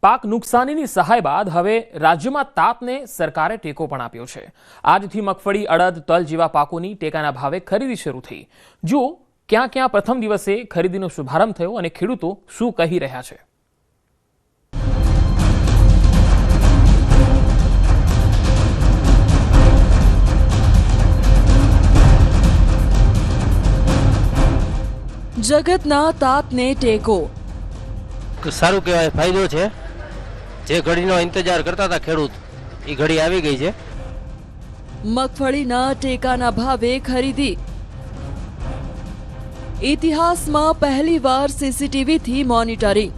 પાક નુકસાનીની સહાય બાદ હવે રાજ્યમાં તાપને સરકારે ટેકો પણ આપ્યો છે। આજથી મગફળી, અડદ, તલ જેવા પાકોની ટેકાના ભાવે ખરીદી શરૂ થઈ। જો ક્યાં ક્યાં પ્રથમ દિવસે ખરીદીનો શુભારંભ થયો અને ખેડૂતો શું કહી રહ્યા છે। જગતના તાપને ટેકો સારું કહેવાય, ફાયદો છે। જે ઘડીનો ઇંતજાર કરતા હતા ખેડૂત એ ઘડી આવી ગઈ છે। મગફળીના ટેકાના ભાવે ખરીદી। ઇતિહાસમાં પહેલીવાર સીસીટીવીથી મોનિટરિંગ।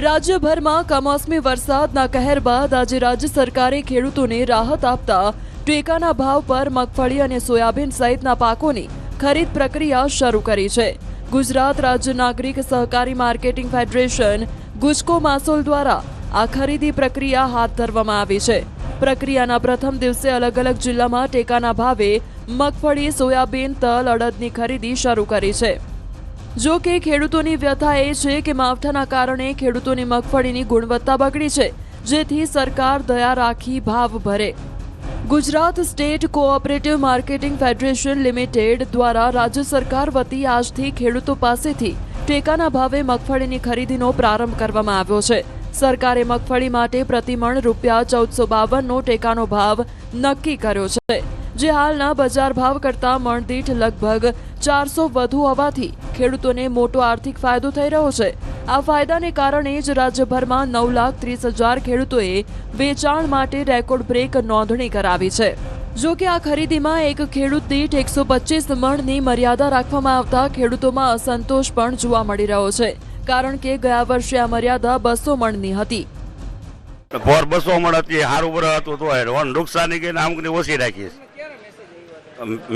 રાજ્યભરમાં કમોસમી વરસાદના કહેર બાદ આજે રાજ્ય સરકારે ખેડૂતોને રાહત આપતા ટેકાના ભાવ પર મગફળી અને સોયાબીન સહિતના પાકોની ખરીદ પ્રક્રિયા શરૂ કરી છે। ગુજરાત રાજ્ય નાગરિક સહકારી માર્કેટિંગ ફેડરેશન ગુજકો માસોલ દ્વારા આ ખરીદી પ્રક્રિયા હાથ ધરવામાં આવી છે। પ્રક્રિયાના પ્રથમ દિવસે અલગ અલગ જિલ્લામાં ટેકાના ભાવે મગફળી, સોયાબીન, તલ, અડદની ખરીદી શરૂ કરી છે। જો કે ખેડૂતોની વ્યથા એ છે કે માવઠાના કારણે ખેડૂતોની મગફળીની ગુણવત્તા બગડી છે, જેથી સરકાર દયા રાખી ભાવ ભરે। Gujarat state cooperative marketing federation limited દ્વારા રાજ્ય સરકાર વતી આજથી ખેડૂતો પાસેથી ટેકાના ભાવે મગફળીની ખરીદીનો પ્રારંભ કરવામાં આવ્યો છે। સરકારે મગફળી માટે પ્રતિમણ રૂપિયા 1452નો ટેકાનો ભાવ નક્કી કર્યો છે, જે હાલના બજાર ભાવ કરતા મણ દીઠ લગભગ 400 વધુ હોવાથી ખેડૂતોને મોટો આર્થિક ફાયદો થઈ રહ્યો છે। આ ફાયદાને કારણે જ રાજ્યભરમાં 9,30,000 ખેડૂતોએ વેચાણ માટે રેકોર્ડ બ્રેક નોંધણી કરાવી છે। જો કે આ ખરીદીમાં એક ખેડૂત દીઠ 125 મણની મર્યાદા રાખવામાં આવતા ખેડૂતોમાં અસંતોષ પણ જોવા મળી રહ્યો છે, કારણ કે ગયા વર્ષે આ મર્યાદા 200 મણની હતી। 200 મણ હતી, સારું બરાબર હતું તો નુકસાની ગઈને અમુકની ઓછી રાખી।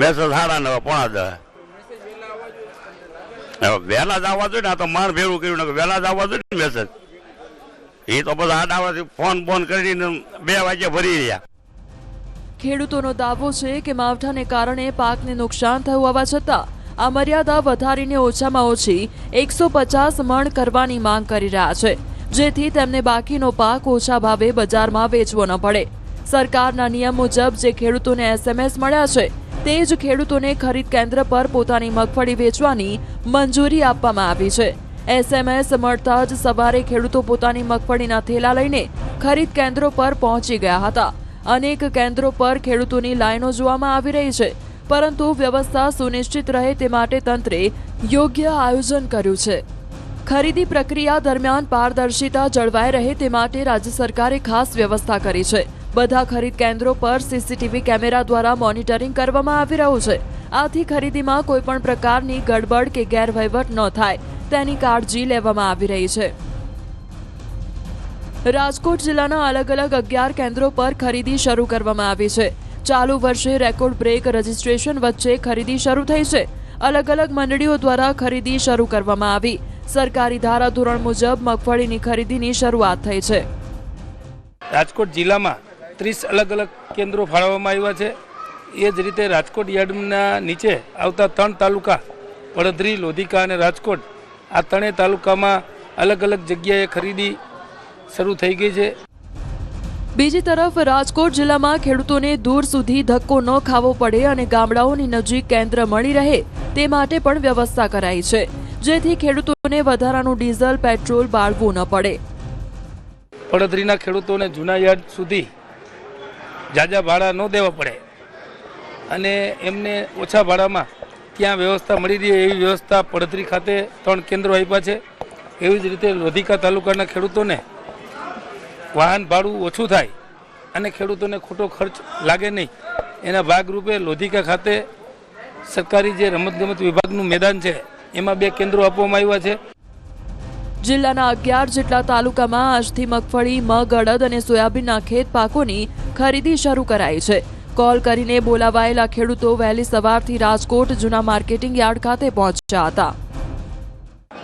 મેસેજ 9:30 પોણા 10 વહેલા જ આવવા જોઈએ ને। આ તો માણ ભેરું કર્યું ને વહેલા જ આવવા જોઈએ ને મેસેજ। એ તો બધા 8 વાગે ફોન કરીને 2 વાગે ભરી રહ્યા। ખેડૂતોનો દાવો છે કે માવઠાને કારણે પાકને નુકસાન થયું હોવા છતાં આ મર્યાદા વધારીને ઓછામાં ઓછી 150 મણ કરવાની માંગ કરી રહ્યા છે, જેથી તેમને બાકીનો પાક ઓછા ભાવે બજારમાં વેચવો ન પડે। સરકારના નિયમ મુજબ જે ખેડૂતોને SMS મળ્યા છે તે જ ખેડૂતોને ખરીદ કેન્દ્ર પર પોતાની મગફળી વેચવાની મંજૂરી આપવામાં આવી છે। SMS મળતા જ સવારે ખેડૂતો પોતાની મગફળીના થેલા લઈને ખરીદ કેન્દ્રો પર પહોંચી ગયા હતા। અનેક કેન્દ્રો પર ખેડૂતોની લાઈનો જોવામાં આવી રહી છે, પરંતુ વ્યવસ્થા સુનિશ્ચિત રહે તે માટે તંત્રે યોગ્ય આયોજન કર્યું છે। ખરીદી પ્રક્રિયા દરમિયાન પારદર્શિતા જળવાઈ રહે તે માટે રાજ્ય સરકારે ખાસ વ્યવસ્થા કરી છે। બધા ખરીદ કેન્દ્રો પર સીસીટીવી કેમેરા દ્વારા મોનિટરિંગ કરવામાં આવી રહ્યું છે। આથી ખરીદીમાં કોઈ પણ પ્રકારની ગડબડ કે ગેરવહીવટ ન થાય તેની કાળજી લેવામાં આવી રહી છે। રાજકોટ જિલ્લાના અલગ અલગ 11 કેન્દ્રો પર ખરીદી શરૂ કરવામાં આવી છે। ચાલુ વર્ષે રેકોર્ડ બ્રેક રજીસ્ટ્રેશન વચ્ચે ખરીદી શરૂ થઈ છે। અલગ અલગ મંડળીઓ દ્વારા ખરીદી શરૂ કરવામાં આવી। સરકારી ધારાધોરણ મુજબ મગફળીની ખરીદીની શરૂઆત થઈ છે। રાજકોટ જિલ્લામાં 30 અલગ અલગ કેન્દ્રો ફાળવવામાં આવ્યા છે। એ જ રીતે રાજકોટ યાર્ડના નીચે આવતા 3 તાલુકા પડધરી, લોધિકા અને રાજકોટ, આ 3 તાલુકામાં અલગ અલગ જગ્યાએ ખરીદી શરૂ થઈ ગઈ છે। બીજી તરફ રાજકોટ જિલ્લામાં ખેડૂતોને દૂર સુધી ધક્કો ન ખાવો પડે અને ગામડાઓની નજીક કેન્દ્ર મળી રહે તે માટે પણ વ્યવસ્થા કરાઈ છે, જેથી ખેડૂતોને વધારાનું ડીઝલ, પેટ્રોલ બાળવું ન પડે। પડધરીના ખેડૂતોને જૂના યાર્ડ સુધી જાજા ભાડા ન દેવા પડે અને એમને ઓછા ભાડામાં ત્યાં વ્યવસ્થા મળી રહે એવી વ્યવસ્થા પડધરી ખાતે 3 કેન્દ્રો આપ્યા છે। એવી જ રીતે લોધિકા તાલુકાના ખેડૂતોને વાહન ભાડું ઓછું થાય અને ખેડૂતોને ખોટો ખર્ચ લાગે નહીં એના ભાગરૂપે લોધિકા ખાતે સરકારી જે રમતગમત વિભાગનું મેદાન છે એમાં 2 કેન્દ્રો આપવામાં આવ્યા છે। જિલ્લાના 11 જેટલા તાલુકામાં આજથી મગફળી, મગ, અડદ અને સોયાબીનના ખેત પાકોની ખરીદી શરૂ કરાઈ છે। કોલ કરીને બોલાવાયેલા ખેડૂતો વહેલી સવારથી રાજકોટ જૂના માર્કેટિંગ યાર્ડ ખાતે પહોંચ્યા હતા।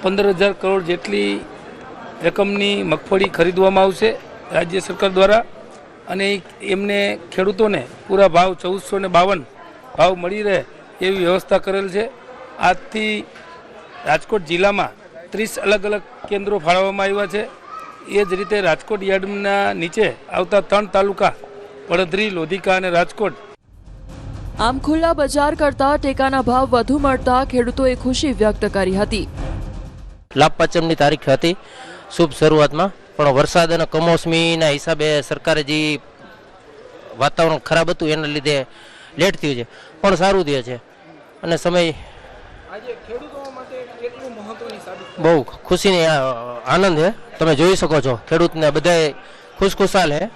15,000 કરોડ જેટલી રકમની મગફળી ખરીદવામાં આવશે રાજ્ય સરકાર દ્વારા અને એમને ખેડૂતોને પૂરા ભાવ 1452 ભાવ મળી રહે એવી વ્યવસ્થા કરેલ છે। આજથી રાજકોટ જિલ્લામાં 30 અલગ અલગ કેન્દ્રો ફાળવવામાં આવ્યા છે. એ જ રીતે રાજકોટ યાર્ડના નીચે આવતા 3 તાલુકા પડધરી, લોધિકા અને રાજકોટ. આમ ખુલ્લા બજાર કરતા ટેકાના ભાવ વધુ મળતા ખેડૂતોએ ખુશી વ્યક્ત કરી હતી. લાભ પાંચમની તારીખ હતી શુભ શરૂઆતમાં, પણ વરસાદ અને કમોસમીના હિસાબે સરકારે જે વાતાવરણ ખરાબ હતું એના લીધે લેટ થયું છે, પણ સારું થયું છે અને સમય બહુ ખુશીની આનંદ છે. તમે જોઈ શકો છો ખેડૂતને બધાય ખુશખુશાલ છે.